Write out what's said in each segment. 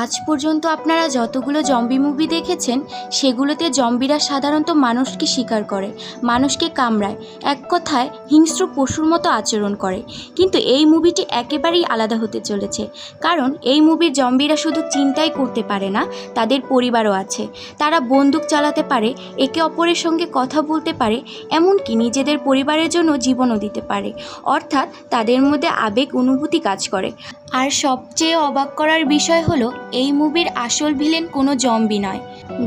আজ পর্যন্ত আপনারা যতগুলো জম্বি মুভি দেখেছেন সেগুলোতে জম্বিরা সাধারণত মানুষকে শিকার করে, মানুষকে কামড়ায়, এক কথায় হিংস্র পশুর মতো আচরণ করে। কিন্তু এই মুভিটি একেবারেই আলাদা হতে চলেছে, কারণ এই মুভির জম্বিরা শুধু চিন্তাই করতে পারে না, তাদের পরিবারও আছে। তারা বন্দুক চালাতে পারে, একে অপরের সঙ্গে কথা বলতে পারে, এমনকি নিজেদের পরিবারের জন্য জীবনও দিতে পারে। অর্থাৎ তাদের মধ্যে আবেগ অনুভূতি কাজ করে। আর সবচেয়ে অবাক করার বিষয় হলো এই মুভির আসল ভিলেন কোনো জম্বি নয়।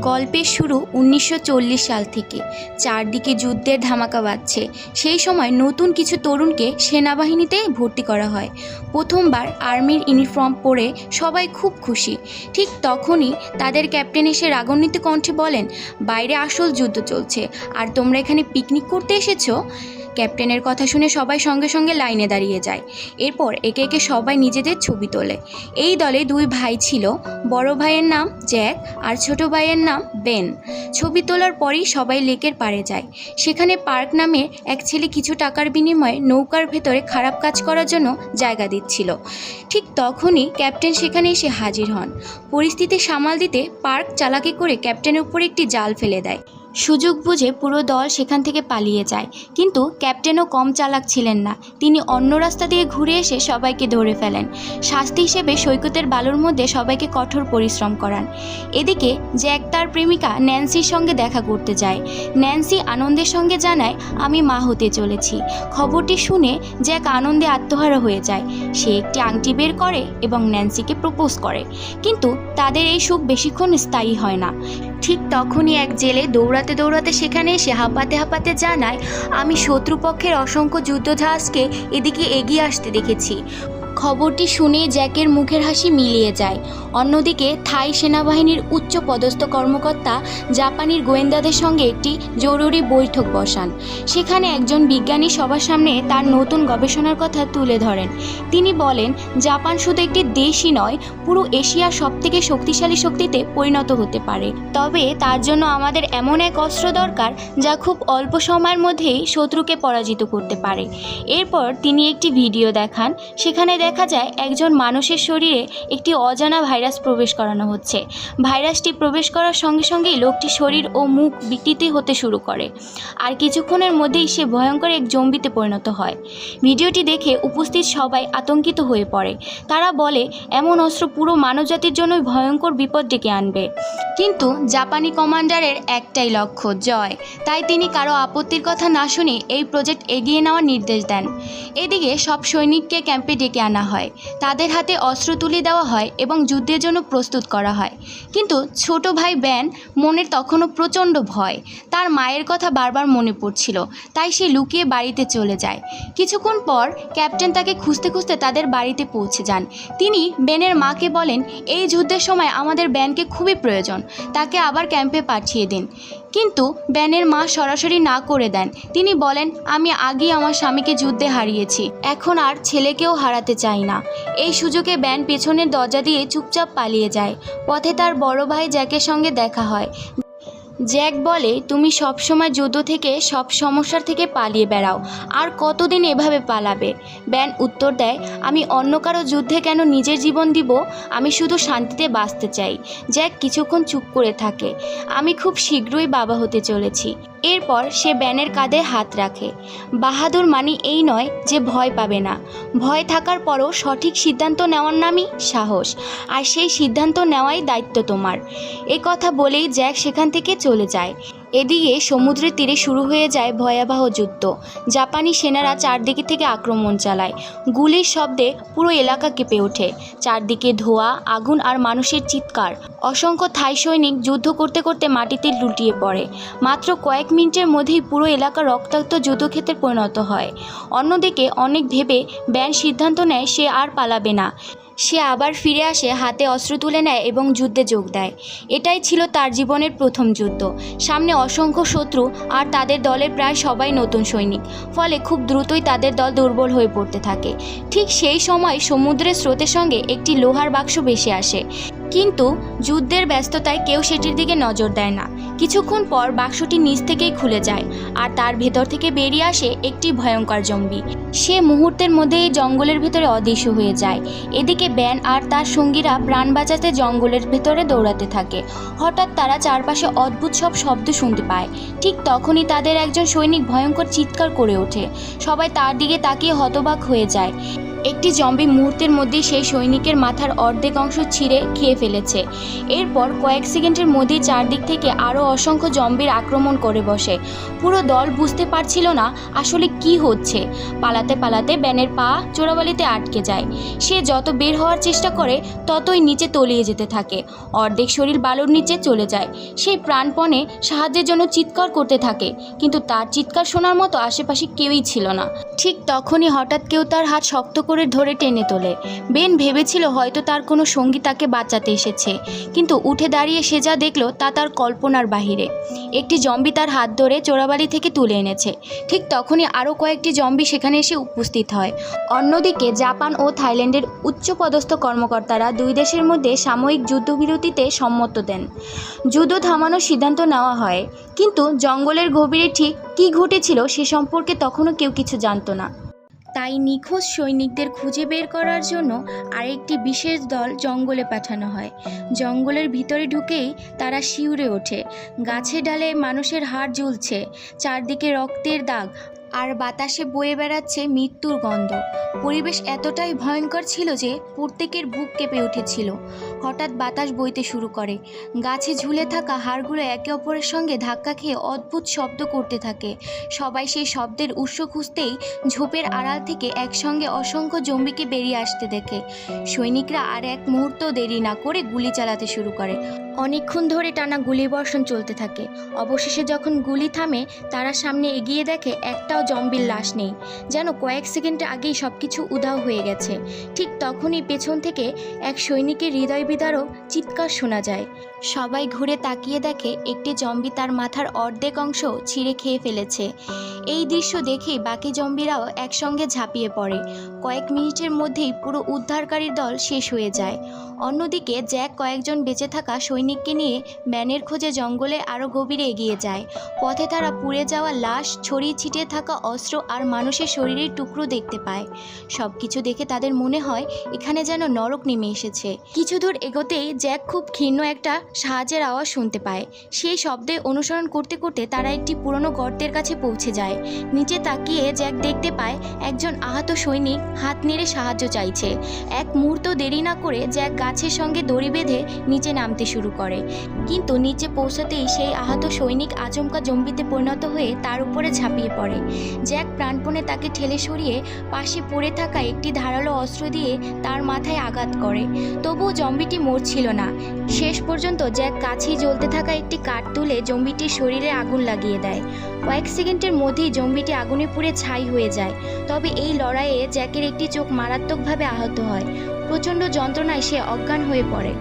গল্পের শুরু 1940 সাল থেকে। চারদিকে যুদ্ধের ধামাকা বাজছে। সেই সময় নতুন কিছু তরুণকে সেনাবাহিনীতে ভর্তি করা হয়। প্রথমবার আর্মির ইউনিফর্ম পরে সবাই খুব খুশি। ঠিক তখনই তাদের ক্যাপ্টেন এসে রাগান্বিত কণ্ঠে বলেন, বাইরে আসল যুদ্ধ চলছে আর তোমরা এখানে পিকনিক করতে এসেছো। ক্যাপ্টেনের কথা শুনে সবাই সঙ্গে সঙ্গে লাইনে দাঁড়িয়ে যায়। এরপর একে একে সবাই নিজেদের ছবি তোলে। এই দলে দুই ভাই ছিল, বড় ভাইয়ের নাম জ্যাক আর ছোট ভাইয়ের নাম বেন। ছবি তোলার পরই সবাই লেকের পাড়ে যায়। সেখানে পার্ক নামের এক ছেলে কিছু টাকার বিনিময়ে নৌকার ভেতরে খারাপ কাজ করার জন্য জায়গা দিচ্ছিল। ঠিক তখনই ক্যাপ্টেন সেখানে এসে হাজির হন। পরিস্থিতি সামাল দিতে পার্ক চালাকি করে ক্যাপ্টেনের উপর একটি জাল ফেলে দেয়। সুযোগ বুঝে পুরো দল সেখান থেকে পালিয়ে যায়, কিন্তু ক্যাপ্টেনও কম চালাক ছিলেন না। তিনি অন্য রাস্তা দিয়ে ঘুরে এসে সবাইকে ধরে ফেলেন। শাস্তি হিসেবে সৈকতের বালুর মধ্যে সবাইকে কঠোর পরিশ্রম করান। এদিকে জ্যাক তার প্রেমিকা ন্যান্সির সঙ্গে দেখা করতে যায়। ন্যান্সি আনন্দের সঙ্গে জানায়, আমি মা হতে চলেছি। খবরটি শুনে জ্যাক আনন্দে আত্মহারা হয়ে যায়। সে একটি আংটি বের করে এবং ন্যান্সিকে প্রপোজ করে, কিন্তু তাদের এই সুখ বেশিক্ষণ স্থায়ী হয় না। ঠিক তখনই এক জেলে দৌড়াতে দৌড়াতে সেখানে এসে হাঁপাতে হাঁপাতে জানায়, আমি শত্রুপক্ষের অসংখ্য যুদ্ধজাহাজকে এদিকে এগিয়ে আসতে দেখেছি। খবরটি শুনে জ্যাকের মুখের হাসি মিলিয়ে যায়। অন্যদিকে থাই সেনাবাহিনীর উচ্চ পদস্থ কর্মকর্তা জাপানির গোয়েন্দাদের সঙ্গে একটি জরুরি বৈঠক বসান। সেখানে একজন বিজ্ঞানী সবার সামনে তার নতুন গবেষণার কথা তুলে ধরেন। তিনি বলেন, জাপান শুধু একটি দেশই নয়, পুরো এশিয়ার সবথেকে শক্তিশালী শক্তিতে পরিণত হতে পারে। তবে তার জন্য আমাদের এমন এক অস্ত্র দরকার যা খুব অল্প সময়ের মধ্যেই শত্রুকে পরাজিত করতে পারে। এরপর তিনি একটি ভিডিও দেখান। সেখানে দেখা যায় একজন মানুষের শরীরে একটি অজানা ভাইরাস প্রবেশ করানো হচ্ছে। ভাইরাসটি প্রবেশ করার সঙ্গে সঙ্গেই লোকটির শরীর ও মুখ বিকৃতি হতে শুরু করে, আর কিছুক্ষণের মধ্যেই সে ভয়ঙ্কর এক জম্বিতে পরিণত হয়। ভিডিওটি দেখে উপস্থিত সবাই আতঙ্কিত হয়ে পড়ে। তারা বলে, এমন অস্ত্র পুরো মানবজাতির জন্যই ভয়ঙ্কর বিপদ ডেকে আনবে। কিন্তু জাপানি কমান্ডারের একটাই লক্ষ্য, জয়। তাই তিনি কারো আপত্তির কথা না শুনে এই প্রজেক্ট এগিয়ে নেওয়ার নির্দেশ দেন। এদিকে সব সৈনিককে ক্যাম্পে ডেকে আনা হয়। তাদের হাতে অস্ত্র তুলে দেওয়া হয় এবং যুদ্ধের জন্য প্রস্তুত করা হয়। কিন্তু ছোট ভাই বেন মনের তখনও প্রচণ্ড ভয়। তার মায়ের কথা বারবার মনে পড়ছিল, তাই সে লুকিয়ে বাড়িতে চলে যায়। কিছুক্ষণ পর ক্যাপ্টেন তাকে খুঁজতে খুঁজতে তাদের বাড়িতে পৌঁছে যান। তিনি বেনের মাকে বলেন, এই যুদ্ধের সময় আমাদের বেনকে খুবই প্রয়োজন, তাকে আবার ক্যাম্পে পাঠিয়ে দিন। কিন্তু বেনের মা সরাসরি না করে দেন। তিনি বলেন, আমি আগেই আমার স্বামীকে যুদ্ধে হারিয়েছি, এখন আর ছেলেকেও হারাতে চাই না। এই সুযোগে বেন পেছনের দরজা দিয়ে চুপচাপ পালিয়ে যায়। পথে তার বড় ভাই জ্যাকের সঙ্গে দেখা হয়। জ্যাক বলে, তুমি সবসময় যুদ্ধ থেকে, সব সমস্যার থেকে পালিয়ে বেড়াও, আর কতদিন এভাবে পালাবে? বেন উত্তর দেয়, আমি অন্য কারো যুদ্ধে কেন নিজের জীবন দিব? আমি শুধু শান্তিতে বাঁচতে চাই। জ্যাক কিছুক্ষণ চুপ করে থাকে। আমি খুব শীঘ্রই বাবা হতে চলেছি। এরপর সে বেনের কাঁধে হাত রাখে। বাহাদুর মানে এই নয় যে ভয় পাবে না। ভয় থাকার পরও সঠিক সিদ্ধান্ত নেওয়ার নামই সাহস, আর সেই সিদ্ধান্ত নেওয়াই দায়িত্ব তোমার। এ কথা বলেই জ্যাক সেখান থেকে চলে যায়। এদিকে সমুদ্রের তীরে শুরু হয়ে যায় ভয়াবহ যুদ্ধ। জাপানি সেনারা চারদিকে থেকে আক্রমণ চালায়। গুলির শব্দে পুরো এলাকা কেঁপে ওঠে। চারদিকে ধোঁয়া, আগুন আর মানুষের চিৎকার। অসংখ্য থাই সৈনিক যুদ্ধ করতে করতে মাটিতে লুটিয়ে পড়ে। মাত্র কয়েক মিনিটের মধ্যেই পুরো এলাকা রক্তাক্ত যুদ্ধক্ষেত্রে পরিণত হয়। অন্যদিকে অনেক ভেবে বেন সিদ্ধান্ত নেয় সে আর পালাবে না। সে আবার ফিরে আসে, হাতে অস্ত্র তুলে নেয় এবং যুদ্ধে যোগ দেয়। এটাই ছিল তার জীবনের প্রথম যুদ্ধ। সামনে অসংখ্য শত্রু আর তাদের দলের প্রায় সবাই নতুন সৈনিক, ফলে খুব দ্রুতই তাদের দল দুর্বল হয়ে পড়তে থাকে। ঠিক সেই সময় সমুদ্রের স্রোতের সঙ্গে একটি লোহার বাক্স ভেসে আসে, কিন্তু যুদ্ধের ব্যস্ততায় কেউ সেটির দিকে নজর দেয় না। কিছুক্ষণ পর বাক্সটি নিচ থেকেই খুলে যায় আর তার ভেতর থেকে বেরিয়ে আসে একটি ভয়ঙ্কর জম্বি। সে মুহূর্তের মধ্যেই জঙ্গলের ভেতরে অদৃশ্য হয়ে যায়। এদিকে ব্যান আর তার সঙ্গীরা প্রাণ বাঁচাতে জঙ্গলের ভেতরে দৌড়াতে থাকে। হঠাৎ তারা চারপাশে অদ্ভুত সব শব্দ শুনতে পায়। ঠিক তখনই তাদের একজন সৈনিক ভয়ঙ্কর চিৎকার করে ওঠে। সবাই তার দিকে তাকিয়ে হতবাক হয়ে যায়। একটি জম্বি মুহূর্তের মধ্যেই সেই সৈনিকের মাথার অর্ধেক অংশ ছিঁড়ে খেয়ে ফেলেছে। এরপর কয়েক সেকেন্ডের মধ্যেই চারদিক থেকে আরও অসংখ্য জম্বির আক্রমণ করে বসে। পুরো দল বুঝতে পারছিল না আসলে কি হচ্ছে। পালাতে পালাতে ব্যানের পা চোরাবালিতে আটকে যায়। সে যত বের হওয়ার চেষ্টা করে ততই নিচে তলিয়ে যেতে থাকে। অর্ধেক শরীর বালুর নিচে চলে যায়। সেই প্রাণপণে সাহায্যের জন্য চিৎকার করতে থাকে, কিন্তু তার চিৎকার শোনার মতো আশেপাশে কেউই ছিল না। ঠিক তখনই হঠাৎ কেউ তার হাত শক্ত করে ধরে টেনে তোলে। বেন ভেবেছিল হয়তো তার কোনো সঙ্গী তাকে বাঁচাতে এসেছে, কিন্তু উঠে দাঁড়িয়ে সে যা দেখল তা তার কল্পনার বাহিরে। একটি জম্বি তার হাত ধরে চোরাবালি থেকে তুলে এনেছে। ঠিক তখনই আরও কয়েকটি জম্বি সেখানে এসে উপস্থিত হয়। অন্যদিকে জাপান ও থাইল্যান্ডের উচ্চপদস্থ কর্মকর্তারা দুই দেশের মধ্যে সাময়িক যুদ্ধবিরতিতে সম্মত দেন। যুদ্ধ থামানোর সিদ্ধান্ত নেওয়া হয়, কিন্তু জঙ্গলের গভীরে ঠিক কী ঘটেছিল সে সম্পর্কে তখনও কেউ কিছু জানত না। তাই নিখোঁজ সৈনিকদের খুঁজে বের করার জন্য আরেকটি বিশেষ দল জঙ্গলে পাঠানো হয়। জঙ্গলের ভিতরে ঢুকেই তারা শিউরে ওঠে। গাছে ডালে মানুষের হাড় ঝুলছে, চারদিকে রক্তের দাগ আর বাতাসে বয়ে বেড়াচ্ছে মৃত্যুর গন্ধ। পরিবেশ এতটাই ভয়ঙ্কর ছিল যে প্রত্যেকের বুক কেঁপে উঠেছিল। হঠাৎ বাতাস বইতে শুরু করে। গাছে ঝুলে থাকা হাড়গুলো একে অপরের সঙ্গে ধাক্কা খেয়ে অদ্ভুত শব্দ করতে থাকে। সবাই সেই শব্দের উৎস খুঁজতেই ঝোপের আড়াল থেকে একসঙ্গে অসংখ্য জম্বিকে বেরিয়ে আসতে দেখে। সৈনিকরা আর এক মুহূর্ত দেরি না করে গুলি চালাতে শুরু করে। অনেকক্ষণ ধরে টানা গুলিবর্ষণ চলতে থাকে। অবশেষে যখন গুলি থামে, তারা সামনে এগিয়ে দেখে একটাও জম্বির লাশ নেই, যেন কয়েক সেকেন্ড আগেই সবকিছু উধাও হয়ে গেছে। ঠিক তখনই পেছন থেকে এক সৈনিকের হৃদয় বিদারক চিৎকার শোনা যায়। সবাই ঘুরে তাকিয়ে দেখে একটি জম্বি তার মাথার অর্ধেক অংশ ছিঁড়ে খেয়ে ফেলেছে। এই দৃশ্য দেখেই বাকি জম্বিরাও একসঙ্গে ঝাঁপিয়ে পড়ে। কয়েক মিনিটের মধ্যেই পুরো উদ্ধারকারীর দল শেষ হয়ে যায়। অন্যদিকে জ্যাক কয়েকজন বেঁচে থাকা সৈনিককে নিয়ে ব্যানের খোঁজে জঙ্গলে আরও গভীরে এগিয়ে যায়। পথে তারা পুড়ে যাওয়া লাশ, ছড়িয়ে ছিটিয়ে থাকা অস্ত্র আর মানুষের শরীরের টুকরো দেখতে পায়। সব কিছু দেখে তাদের মনে হয় এখানে যেন নরক নেমে এসেছে। কিছু দূর এগোতেই জ্যাক খুব ক্ষীণ একটা সাহায্যের আওয়াজ শুনতে পায়। সেই শব্দে অনুসরণ করতে করতে তারা একটি পুরনো গর্তের কাছে পৌঁছে যায়। নিচে তাকিয়ে জ্যাক দেখতে পায় একজন আহত সৈনিক হাত নেড়ে সাহায্য চাইছে। এক মুহূর্ত দেরি না করে জ্যাক গাছের সঙ্গে দড়ি বেঁধে নিচে নামতে শুরু করে, কিন্তু নিচে পৌঁছাতেই সেই আহত সৈনিক আচমকা জম্বিতে পরিণত হয়ে তার উপরে ঝাঁপিয়ে পড়ে। জ্যাক প্রাণপণে তাকে ঠেলে সরিয়ে পাশে পড়ে থাকা একটি ধারালো অস্ত্র দিয়ে তার মাথায় আঘাত করে। তবুও জম্বিটি মরছিল না। শেষ পর্যন্ত জ্যাক কাছেই জ্বলতে থাকা একটি কাঠ তুলে জম্বিটির শরীরে আগুন লাগিয়ে দেয়। কয়েক সেকেন্ডের মধ্যেই জম্বিটি আগুনে পুড়ে ছাই হয়ে যায়। তবে এই লড়াইয়ে জ্যাকের একটি চোখ মারাত্মকভাবে আহত হয়। প্রচণ্ড যন্ত্রণায় সে অজ্ঞান হয়ে পড়ে।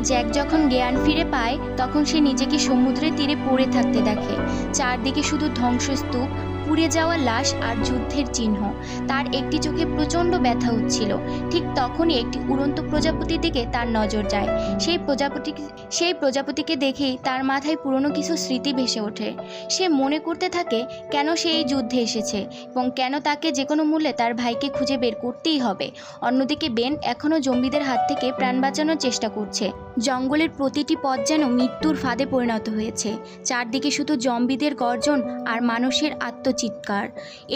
জ্যাক যখন জ্ঞান ফিরে পায় তখন সে নিজেকে সমুদ্রের তীরে পড়ে থাকতে দেখে। চারদিকে শুধু ধ্বংসস্তূপ, পুড়ে যাওয়া লাশ আর যুদ্ধের চিহ্ন। তার একটি চোখে প্রচণ্ড ব্যথা হচ্ছিল। ঠিক তখনই একটি উড়ন্ত প্রজাপতির দিকে তার নজর যায়। সেই প্রজাপতিকে দেখেই তার মাথায় পুরনো কিছু স্মৃতি ভেসে ওঠে। সে মনে করতে থাকে কেন সে এই যুদ্ধে এসেছে এবং কেন তাকে যে কোনো মূল্যে তার ভাইকে খুঁজে বের করতেই হবে। অন্যদিকে বেন এখনও জম্বিদের হাত থেকে প্রাণ বাঁচানোর চেষ্টা করছে। জঙ্গলের প্রতিটি পথ যেন মৃত্যুর ফাঁদে পরিণত হয়েছে। চারদিকে শুধু জম্বিদের গর্জন আর মানুষের চিৎকার।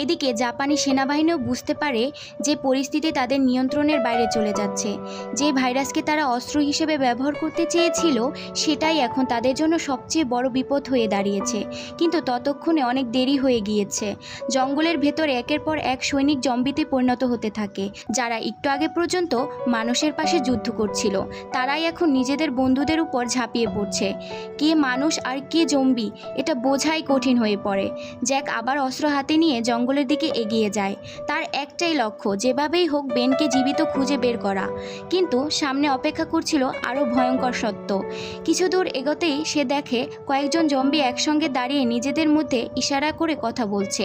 এদিকে জাপানি সেনাবাহিনীও বুঝতে পারে যে পরিস্থিতি তাদের নিয়ন্ত্রণের বাইরে চলে যাচ্ছে। যে ভাইরাসকে তারা অস্ত্র হিসেবে ব্যবহার করতে চেয়েছিল সেটাই এখন তাদের জন্য সবচেয়ে বড় বিপদ হয়ে দাঁড়িয়েছে। কিন্তু ততক্ষণে অনেক দেরি হয়ে গিয়েছে। জঙ্গলের ভেতরে একের পর এক সৈনিক জম্বিতে পরিণত হতে থাকে। যারা একটু আগে পর্যন্ত মানুষের পাশে যুদ্ধ করছিল তারাই এখন নিজেদের বন্ধুদের উপর ঝাঁপিয়ে পড়ছে। কে মানুষ আর কে জম্বি এটা বোঝাই কঠিন হয়ে পড়ে। জ্যাক আবার অস্ত্র হাতে নিয়ে জঙ্গলের দিকে এগিয়ে যায়। তার একটাই লক্ষ্য, যেভাবেই হোক বেনকে জীবিত খুঁজে বের করা। কিন্তু সামনে অপেক্ষা করছিল আরও ভয়ঙ্কর সত্য। কিছু দূর এগোতেই সে দেখে কয়েকজন জম্বি একসঙ্গে দাঁড়িয়ে নিজেদের মধ্যে ইশারা করে কথা বলছে।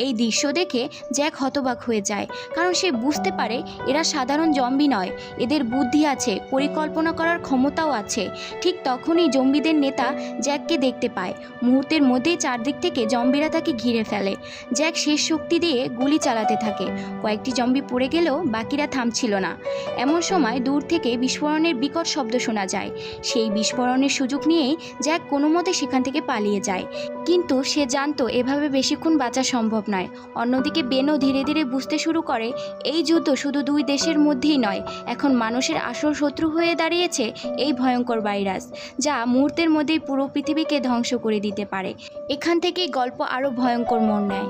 এই দৃশ্য দেখে জ্যাক হতবাক হয়ে যায়, কারণ সে বুঝতে পারে এরা সাধারণ জম্বি নয়, এদের বুদ্ধি আছে, পরিকল্পনা করার ক্ষমতাও আছে। ঠিক তখনই জম্বিদের নেতা জ্যাককে দেখতে পায়। মুহূর্তের মধ্যেই চারদিক থেকে জম্বিরা তাকে ঘিরে ফেলে। জ্যাক শেষ শক্তি দিয়ে গুলি চালাতে থাকে। কয়েকটি জম্বি পড়ে গেলেও বাকিরা থামছিল না। এমন সময় দূর থেকে বিস্ফোরণের বিকট শব্দ শোনা যায়। সেই বিস্ফোরণের সুযোগ নিয়েই জ্যাক কোনো মতে সেখান থেকে পালিয়ে যায়। কিন্তু সে জানতো এভাবে বেশিক্ষণ বাঁচা সম্ভব নয়। অন্যদিকে বেনও ধীরে ধীরে বুঝতে শুরু করে এই যুদ্ধ শুধু দুই দেশের মধ্যেই নয়, এখন মানুষের আসল শত্রু হয়ে দাঁড়িয়েছে এই ভয়ঙ্কর ভাইরাস, যা মুহূর্তের মধ্যেই পুরো পৃথিবীকে ধ্বংস করে দিতে পারে। এখান থেকেই গল্প আরও ভয়ঙ্কর মোড় নেয়।